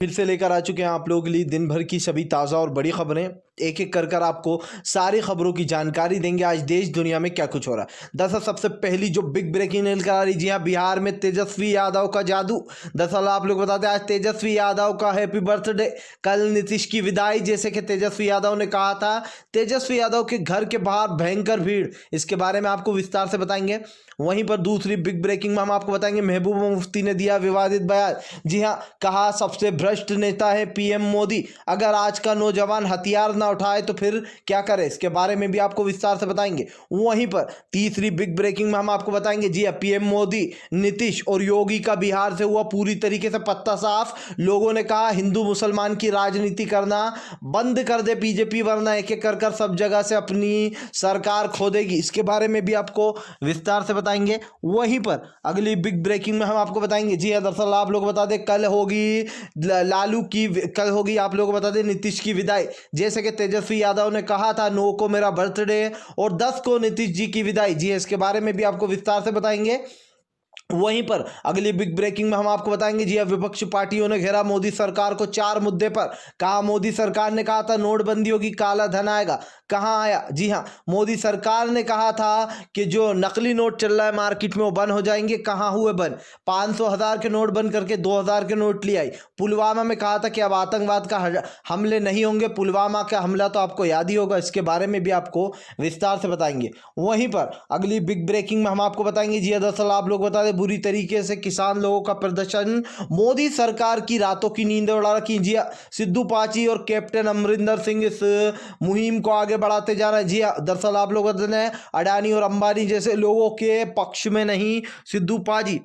फिर से लेकर आ चुके हैं आप लोगों के लिए दिन भर की सभी ताज़ा और बड़ी खबरें। एक एक कर आपको सारी खबरों की जानकारी देंगे आज देश दुनिया में क्या कुछ हो रहा है। दरअसल सबसे पहली जो बिग ब्रेकिंग न्यूज़ आ रही, जी हाँ, बिहार में तेजस्वी यादव का जादू। दरअसल आप लोग बताते हैं आज तेजस्वी यादव का हैप्पी बर्थडे, कल नीतीश की विदाई। जैसे कि तेजस्वी यादव ने कहा था, तेजस्वी यादव के घर के बाहर भयंकर भीड़, इसके बारे में आपको विस्तार से बताएंगे। वहीं पर दूसरी बिग ब्रेकिंग में हम आपको बताएंगे महबूबा मुफ्ती ने दिया विवादित बयान। जी हाँ, कहा सबसे भ्रष्ट नेता है पीएम मोदी, अगर आज का नौजवान हथियार ना उठाए तो फिर क्या करे, इसके बारे में भी आपको विस्तार से बताएंगे। वहीं पर तीसरी बिग ब्रेकिंग में हम आपको बताएंगे, जी हाँ, पीएम मोदी, नीतीश और योगी का बिहार से हुआ पूरी तरीके से पत्ता साफ। लोगों ने कहा हिंदू मुसलमान की राजनीति करना बंद कर दे बीजेपी, वरना एक एक कर सब जगह से अपनी सरकार खो देगी। इसके बारे में भी आपको विस्तार से बताएंगे। वहीं पर अगली बिग ब्रेकिंग में हम आपको बताएंगे, जी हाँ, दरअसल आप लोग बता दें कल होगी आप लोगों को बता दें नीतीश की विदाई। जैसे कि तेजस्वी यादव ने कहा था 9 को मेरा बर्थडे और 10 को नीतीश जी की विदाई। जी, इसके बारे में भी आपको विस्तार से बताएंगे। वहीं पर अगली बिग ब्रेकिंग में हम आपको बताएंगे, जी, विपक्षी पार्टियों ने घेरा मोदी सरकार को 4 मुद्दे पर। कहा मोदी सरकार ने कहा था नोटबंदी होगी, काला धन आएगा, कहां आया? जी हां, मोदी सरकार ने कहा था कि जो नकली नोट चल रहा है मार्केट में वो बंद हो जाएंगे, कहां हुए बंद? 500,000 के नोट बंद करके 2,000 के नोट ले आई। पुलवामा में कहा था कि अब आतंकवाद का हमले नहीं होंगे, पुलवामा का हमला तो आपको याद ही होगा, इसके बारे में भी आपको विस्तार से बताएंगे। वहीं पर अगली बिग ब्रेकिंग में हम आपको बताएंगे, जी, दरअसल आप लोग बता दें बुरी तरीके से किसान लोगों का प्रदर्शन, मोदी सरकार की रातों की नींद उड़ा रखी। जी, सिद्धू पाची और कैप्टन अमरिंदर सिंह इस मुहिम को आगे बढ़ाते जा रहे हैं। जी, दरअसल आप लोग बताते हैं अडानी और अंबानी जैसे लोगों के पक्ष में नहीं सिद्धू पाजी।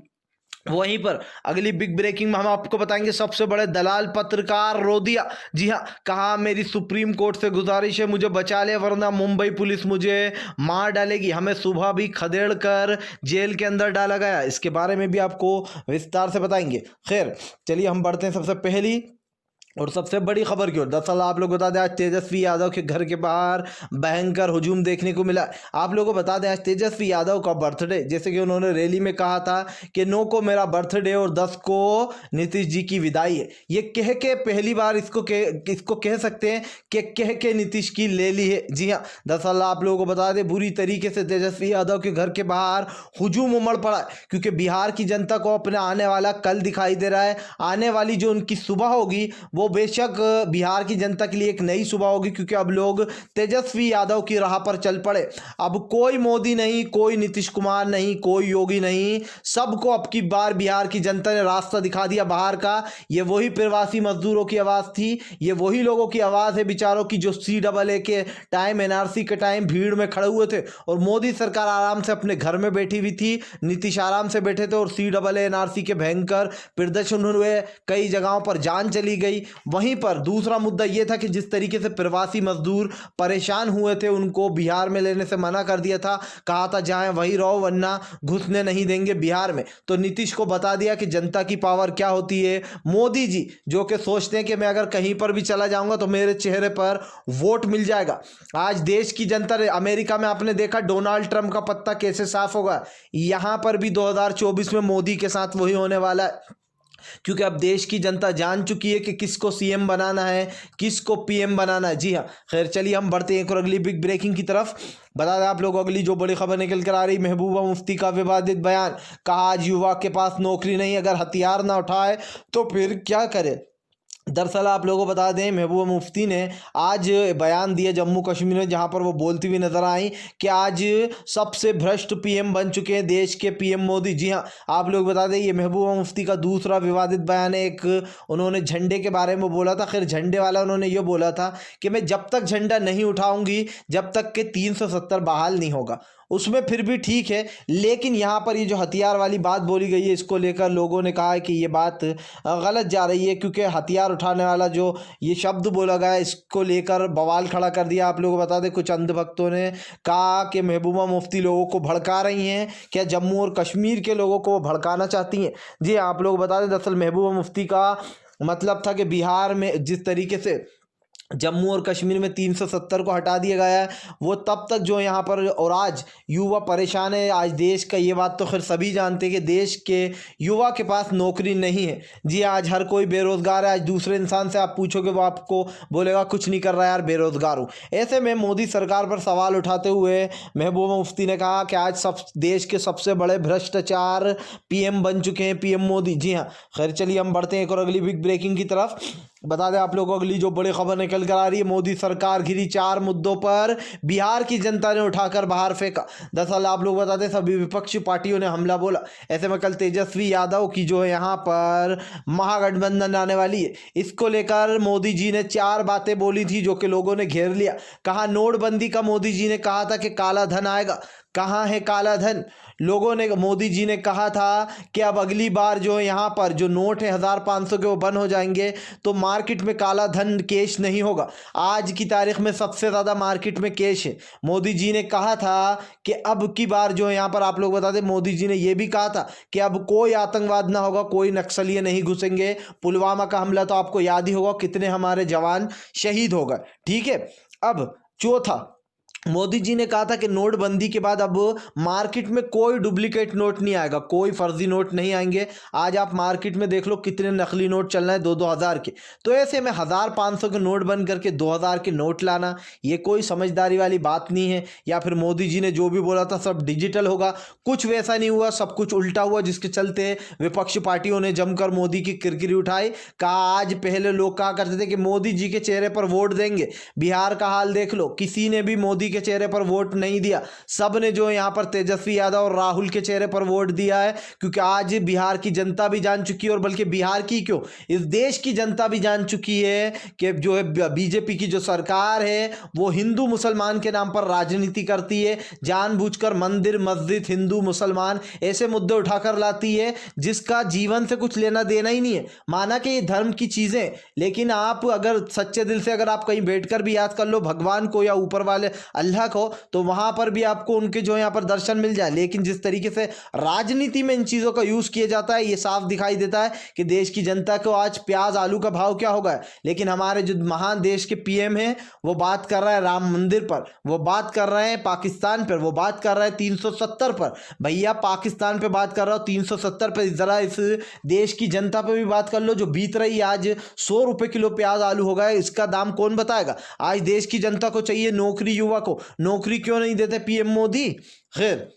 वहीं पर अगली बिग ब्रेकिंग में हम आपको बताएंगे सबसे बड़े दलाल पत्रकार रो दिया। जी हाँ, कहा मेरी सुप्रीम कोर्ट से गुजारिश है मुझे बचा ले, वरना मुंबई पुलिस मुझे मार डालेगी। हमें सुबह भी खदेड़ कर जेल के अंदर डाला गया, इसके बारे में भी आपको विस्तार से बताएंगे। खैर चलिए हम बढ़ते हैं सबसे पहली और सबसे बड़ी खबर की ओर। दरअसल आप लोग बता दें आज तेजस्वी यादव के घर के बाहर भयंकर हुजूम देखने को मिला। आप लोगों को बता दें आज तेजस्वी यादव का बर्थडे, जैसे कि उन्होंने रैली में कहा था कि 9 को मेरा बर्थडे और 10 को नीतीश जी की विदाई है। ये कह के पहली बार इसको कह सकते हैं कि कह के नीतीश की ले ली है। जी हाँ, दरअसल आप लोगों को बता दें बुरी तरीके से तेजस्वी यादव के घर के बाहर हुजूम उमड़ पड़ा है, क्योंकि बिहार की जनता को अपने आने वाला कल दिखाई दे रहा है। आने वाली जो उनकी सुबह होगी वो बेशक बिहार की जनता के लिए एक नई सुबह होगी, क्योंकि अब लोग तेजस्वी यादव की राह पर चल पड़े। अब कोई मोदी नहीं, कोई नीतीश कुमार नहीं, कोई योगी नहीं, सबको अब की बार बिहार की जनता ने रास्ता दिखा दिया बाहर का। ये वही प्रवासी मजदूरों की आवाज़ थी, ये वही लोगों की आवाज़ है बेचारों की जो CAA के टाइम, NRC के टाइम भीड़ में खड़े हुए थे और मोदी सरकार आराम से अपने घर में बैठी हुई थी, नीतीश आराम से बैठे थे और CAA NRC के भयंकर प्रदर्शन हुए, कई जगहों पर जान चली गई। वहीं पर दूसरा मुद्दा यह था कि जिस तरीके से प्रवासी मजदूर परेशान हुए थे उनको बिहार में लेने से मना कर दिया था, कहा था जहां वहीं रहो वरना घुसने नहीं देंगे बिहार में। तो नीतीश को बता दिया कि जनता की पावर क्या होती है। मोदी जी जो कि सोचते हैं कि मैं अगर कहीं पर भी चला जाऊंगा तो मेरे चेहरे पर वोट मिल जाएगा। आज देश की जनता, अमेरिका में आपने देखा डोनाल्ड ट्रंप का पत्ता कैसे साफ होगा, यहां पर भी 2024 में मोदी के साथ वही होने वाला है, क्योंकि अब देश की जनता जान चुकी है कि किसको CM बनाना है, किसको PM बनाना है। जी हाँ, खैर चलिए हम बढ़ते हैं एक और अगली बिग ब्रेकिंग की तरफ। बता दें आप लोग अगली जो बड़ी खबर निकल कर आ रही, महबूबा मुफ्ती का विवादित बयान। कहा आज युवा के पास नौकरी नहीं, अगर हथियार ना उठाए तो फिर क्या करे। दरअसल आप लोगों को बता दें महबूबा मुफ्ती ने आज बयान दिया जम्मू कश्मीर में, जहां पर वो बोलती हुई नजर आई कि आज सबसे भ्रष्ट PM बन चुके हैं देश के PM मोदी। जी हां, आप लोग बता दें ये महबूबा मुफ्ती का दूसरा विवादित बयान है। एक उन्होंने झंडे के बारे में बोला था, खैर झंडे वाला उन्होंने ये बोला था कि मैं जब तक झंडा नहीं उठाऊंगी जब तक कि 370 बहाल नहीं होगा, उसमें फिर भी ठीक है। लेकिन यहाँ पर ये जो हथियार वाली बात बोली गई है, इसको लेकर लोगों ने कहा है कि ये बात गलत जा रही है, क्योंकि हथियार उठाने वाला जो ये शब्द बोला गया है इसको लेकर बवाल खड़ा कर दिया। आप लोगों को बता दें कुछ अंधभक्तों ने कहा कि महबूबा मुफ्ती लोगों को भड़का रही हैं, क्या जम्मू और कश्मीर के लोगों को भड़काना चाहती हैं। जी आप लोग बता दें दरअसल महबूबा मुफ्ती का मतलब था कि बिहार में जिस तरीके से जम्मू और कश्मीर में 370 को हटा दिया गया है, वो तब तक जो यहाँ पर, और आज युवा परेशान है। आज देश का, ये बात तो खैर सभी जानते हैं कि देश के युवा के पास नौकरी नहीं है। जी आज हर कोई बेरोज़गार है। आज दूसरे इंसान से आप पूछोगे वो आपको बोलेगा कुछ नहीं कर रहा यार, बेरोज़गार हूँ। ऐसे में मोदी सरकार पर सवाल उठाते हुए महबूबा मुफ्ती ने कहा कि आज सब देश के सबसे बड़े भ्रष्टाचार पीएम बन चुके हैं, पीएम मोदी। जी हाँ, खैर चलिए हम बढ़ते हैं एक और अगली बिग ब्रेकिंग की तरफ। बता दें आप लोगों को अगली जो बड़ी खबर निकल कर आ रही है, मोदी सरकार घिरी 4 मुद्दों पर बिहार की जनता ने उठाकर बाहर फेंका। दरअसल आप लोग बता दें सभी विपक्षी पार्टियों ने हमला बोला। ऐसे में कल तेजस्वी यादव की जो है यहाँ पर महागठबंधन आने वाली है, इसको लेकर मोदी जी ने 4 बातें बोली थी जो कि लोगों ने घेर लिया। कहा नोटबंदी का मोदी जी ने कहा था कि काला धन आएगा। कहाँ है काला धन? लोगों ने, मोदी जी ने कहा था कि अब अगली बार जो यहाँ पर जो नोट है 1500 के वो बंद हो जाएंगे, तो मार्केट में काला धन कैश नहीं होगा। आज की तारीख में सबसे ज़्यादा मार्केट में कैश है। मोदी जी ने कहा था कि अब की बार जो यहाँ पर आप लोग बता दें, मोदी जी ने ये भी कहा था कि अब कोई आतंकवाद ना होगा, कोई नक्सलिए नहीं घुसेंगे। पुलवामा का हमला तो आपको याद ही होगा, कितने हमारे जवान शहीद हो गए। ठीक है, अब चौथा, मोदी जी ने कहा था कि नोटबंदी के बाद अब मार्केट में कोई डुप्लीकेट नोट नहीं आएगा, कोई फर्जी नोट नहीं आएंगे। आज आप मार्केट में देख लो कितने नकली नोट चल रहे हैं, 2-2 हज़ार के। तो ऐसे में 1500 के नोट बन करके 2000 के नोट लाना, ये कोई समझदारी वाली बात नहीं है। या फिर मोदी जी ने जो भी बोला था सब डिजिटल होगा, कुछ वैसा नहीं हुआ, सब कुछ उल्टा हुआ, जिसके चलते विपक्षी पार्टियों ने जमकर मोदी की किरकिरी उठाई। कहा आज पहले लोग कहा करते थे कि मोदी जी के चेहरे पर वोट देंगे, बिहार का हाल देख लो, किसी ने भी मोदी के चेहरे पर वोट नहीं दिया। सब ने जो यहाँ पर तेजस्वी यादव और राहुल के चेहरे पर वोट दिया है, क्योंकि आज बिहार की जनता भी जान चुकी है, और बल्कि बिहार की क्यों, इस देश की जनता भी जान चुकी है कि जो है बीजेपी की जो सरकार है वो हिंदू मुसलमान के नाम पर राजनीति करती है। जानबूझकर मंदिर मस्जिद हिंदू मुसलमान ऐसे मुद्दे उठाकर लाती है जिसका जीवन से कुछ लेना देना ही नहीं है। माना कि ये धर्म की चीजें, लेकिन आप अगर सच्चे दिल से अगर आप कहीं बैठकर भी याद कर लो भगवान को या ऊपर वाले अल्लाह को, तो वहां पर भी आपको उनके जो यहाँ पर दर्शन मिल जाए। लेकिन जिस तरीके से राजनीति में इन चीजों का यूज किया जाता है, ये साफ दिखाई देता है कि देश की जनता को आज प्याज आलू का भाव क्या होगा। लेकिन हमारे जो महान देश के पीएम हैं वो बात कर रहा है राम मंदिर पर, वो बात कर रहे हैं पाकिस्तान पर, वो बात कर रहे हैं 370 पर। भैया पाकिस्तान पे बात कर रहा हो, 370 पर जरा इस देश की जनता पे भी बात कर लो। जो बीत रही आज 100 रुपए किलो प्याज आलू हो गए, इसका दाम कौन बताएगा। आज देश की जनता को चाहिए नौकरी, युवा को नौकरी क्यों नहीं देते पीएम मोदी। खैर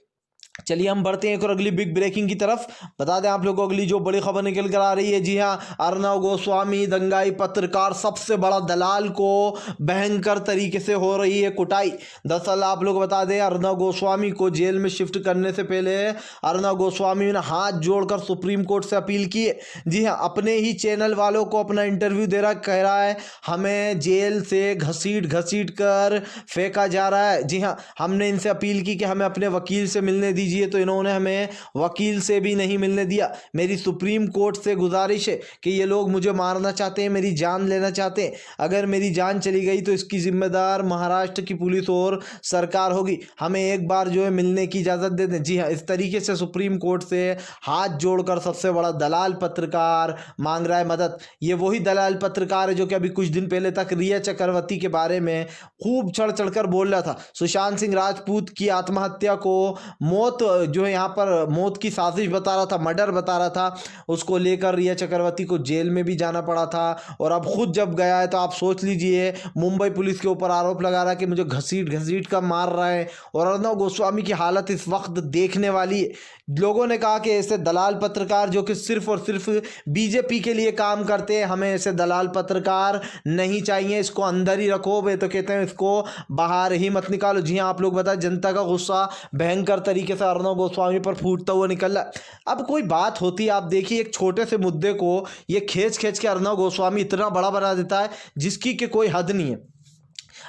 चलिए हम बढ़ते हैं एक और अगली बिग ब्रेकिंग की तरफ। बता दें आप लोगों को अगली जो बड़ी खबर निकल कर आ रही है, जी हाँ, अर्नब गोस्वामी दंगाई पत्रकार सबसे बड़ा दलाल को भयंकर तरीके से हो रही है कुटाई। दरअसल आप लोग बता दें अर्नब गोस्वामी को जेल में शिफ्ट करने से पहले अर्नब गोस्वामी ने हाथ जोड़कर सुप्रीम कोर्ट से अपील की है। जी हाँ, अपने ही चैनल वालों को अपना इंटरव्यू दे रहा, कह रहा है हमें जेल से घसीट घसीट कर फेंका जा रहा है। जी हाँ, हमने इनसे अपील की कि हमें अपने वकील से मिलने दीजिए, तो इन्होंने हमें वकील से भी नहीं मिलने दिया। मेरी सुप्रीम कोर्ट से गुजारिश है कि ये लोग मुझे मारना चाहते हैं, मेरी जान लेना चाहते हैं। अगर मेरी जान चली गई तो इसकी जिम्मेदार महाराष्ट्र की पुलिस और सरकार होगी। हमें एक बार जो है मिलने की इजाज़त दे दें। जी हाँ, इस तरीके से सुप्रीम कोर्ट से हाथ जोड़कर सबसे बड़ा दलाल पत्रकार मांग रहा है मदद। ये वही दलाल पत्रकार है जो कि अभी कुछ दिन पहले तक रिया चक्रवर्ती के बारे में खूब चढ़ चढ़कर बोल रहा था। सुशांत सिंह राजपूत की आत्महत्या को मौत जो है यहाँ पर मौत की साजिश बता रहा था, मर्डर बता रहा था। उसको लेकर रिया चक्रवर्ती को जेल में भी जाना पड़ा था। और अब खुद जब गया है तो आप सोच लीजिए, मुंबई पुलिस के ऊपर आरोप लगा रहा है कि मुझे घसीट घसीट कर मार रहा है। और अर्नब गोस्वामी की हालत इस वक्त देखने वाली है। लोगों ने कहा कि ऐसे दलाल पत्रकार जो कि सिर्फ और सिर्फ बीजेपी के लिए काम करते हैं, हमें ऐसे दलाल पत्रकार नहीं चाहिए, इसको अंदर ही रखो। वे तो कहते हैं इसको बाहर ही मत निकालो। जी हाँ, आप लोग बताएं, जनता का गुस्सा भयंकर तरीके से अर्नब गोस्वामी पर फूटता हुआ निकल रहा है। अब कोई बात होती है, आप देखिए एक छोटे से मुद्दे को ये खींच खींच के अर्नब गोस्वामी इतना बड़ा बना देता है जिसकी कि कोई हद नहीं है।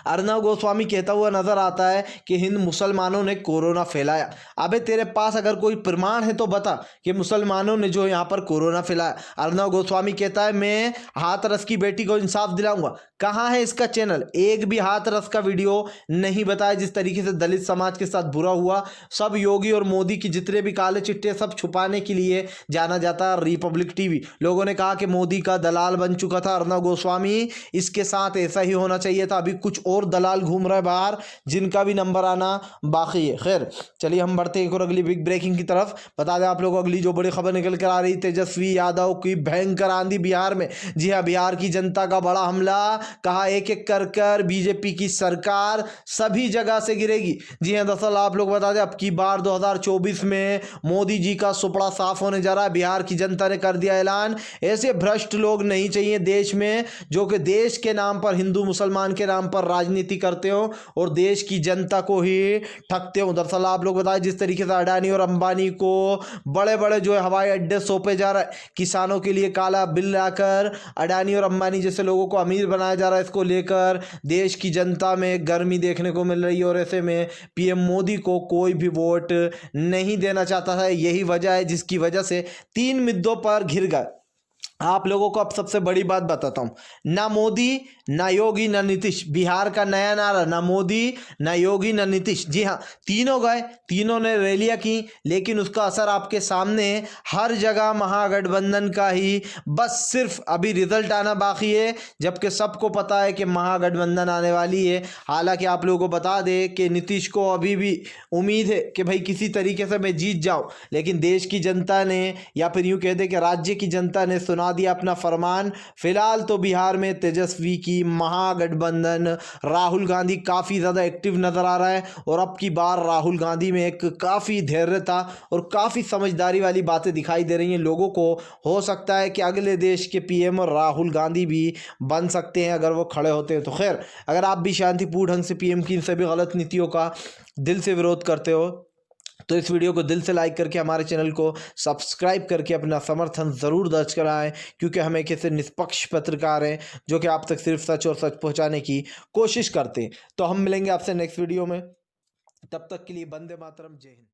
अर्नब गोस्वामी कहता हुआ नजर आता है कि हिंद मुसलमानों ने कोरोना फैलाया। अबे तेरे पास अगर कोई प्रमाण है तो बता कि मुसलमानों ने जो यहाँ पर कोरोना फैलाया। अर्नब गोस्वामी कहता है मैं हाथरस की बेटी को इंसाफ दिलाऊंगा। कहाँ है इसका चैनल? एक भी हाथरस का वीडियो नहीं बताया। जिस तरीके से दलित समाज के साथ बुरा हुआ, सब योगी और मोदी की जितने भी काले चिट्टे सब छुपाने के लिए जाना जाता है रिपब्लिक टीवी। लोगों ने कहा कि मोदी का दलाल बन चुका था अर्नब गोस्वामी, इसके साथ ऐसा ही होना चाहिए था। अभी कुछ और दलाल घूम रहे बाहर जिनका भी नंबर आना बाकी है। खैर चलिए हम बढ़ते हैं एक और अगली बिग ब्रेकिंग की तरफ। बता दें आप लोगों को अगली जो बड़ी खबर निकल कर आ रही, तेजस्वी यादव की भयंकर आंधी बिहार में। जी हाँ, बिहार की जनता का बड़ा हमला। कहा एक एक कर बीजेपी की सरकार सभी जगह से गिरेगी। जी हाँ, दरअसल आप लोग बता दें अब की बार 2024 में मोदी जी का सुपड़ा साफ होने जा रहा है। बिहार की जनता ने कर दिया ऐलान, ऐसे भ्रष्ट लोग नहीं चाहिए देश में जो कि देश के नाम पर, हिंदू मुसलमान के नाम पर राजनीति करते हो और देश की जनता को ही ठगते हो। दरअसल आप लोग बताएं जिस तरीके से अडानी और अंबानी को बड़े बड़े जो है हवाई अड्डे सौंपे जा रहा है, किसानों के लिए काला बिल लाकर अडानी और अंबानी जैसे लोगों को अमीर बनाया जा रहा है, इसको लेकर देश की जनता में गर्मी देखने को मिल रही है। और ऐसे में पीएम मोदी को कोई भी वोट नहीं देना चाहता है। यही वजह है जिसकी वजह से 3 मुद्दों पर घिर गए। आप लोगों को अब सबसे बड़ी बात बताता हूं, ना मोदी ना योगी ना नीतीश। बिहार का नया नारा, ना मोदी ना योगी ना नीतीश। जी हाँ, तीनों गए, तीनों ने रैलियां की, लेकिन उसका असर आपके सामने है। हर जगह महागठबंधन का ही बस सिर्फ अभी रिजल्ट आना बाकी है, जबकि सबको पता है कि महागठबंधन आने वाली है। हालांकि आप लोगों को बता दें कि नीतीश को अभी भी उम्मीद है कि भाई किसी तरीके से मैं जीत जाऊं, लेकिन देश की जनता ने, या फिर यूं कह दे कि राज्य की जनता ने सुना दिया अपना फरमान। फिलहाल तो बिहार में तेजस्वी की महागठबंधन, राहुल गांधी काफ़ी ज़्यादा एक्टिव नज़र आ रहा है। और अब की बार राहुल गांधी में एक काफ़ी धैर्यता और काफ़ी समझदारी वाली बातें दिखाई दे रही हैं लोगों को। हो सकता है कि अगले देश के पीएम राहुल गांधी भी बन सकते हैं अगर वो खड़े होते हैं तो। खैर अगर आप भी शांतिपूर्ण ढंग से पीएम की इन सभी गलत नीतियों का दिल से विरोध करते हो तो इस वीडियो को दिल से लाइक करके हमारे चैनल को सब्सक्राइब करके अपना समर्थन ज़रूर दर्ज कराएं, क्योंकि हम एक ऐसे निष्पक्ष पत्रकार हैं जो कि आप तक सिर्फ सच और सच पहुंचाने की कोशिश करते हैं। तो हम मिलेंगे आपसे नेक्स्ट वीडियो में, तब तक के लिए वंदे मातरम, जय हिंद।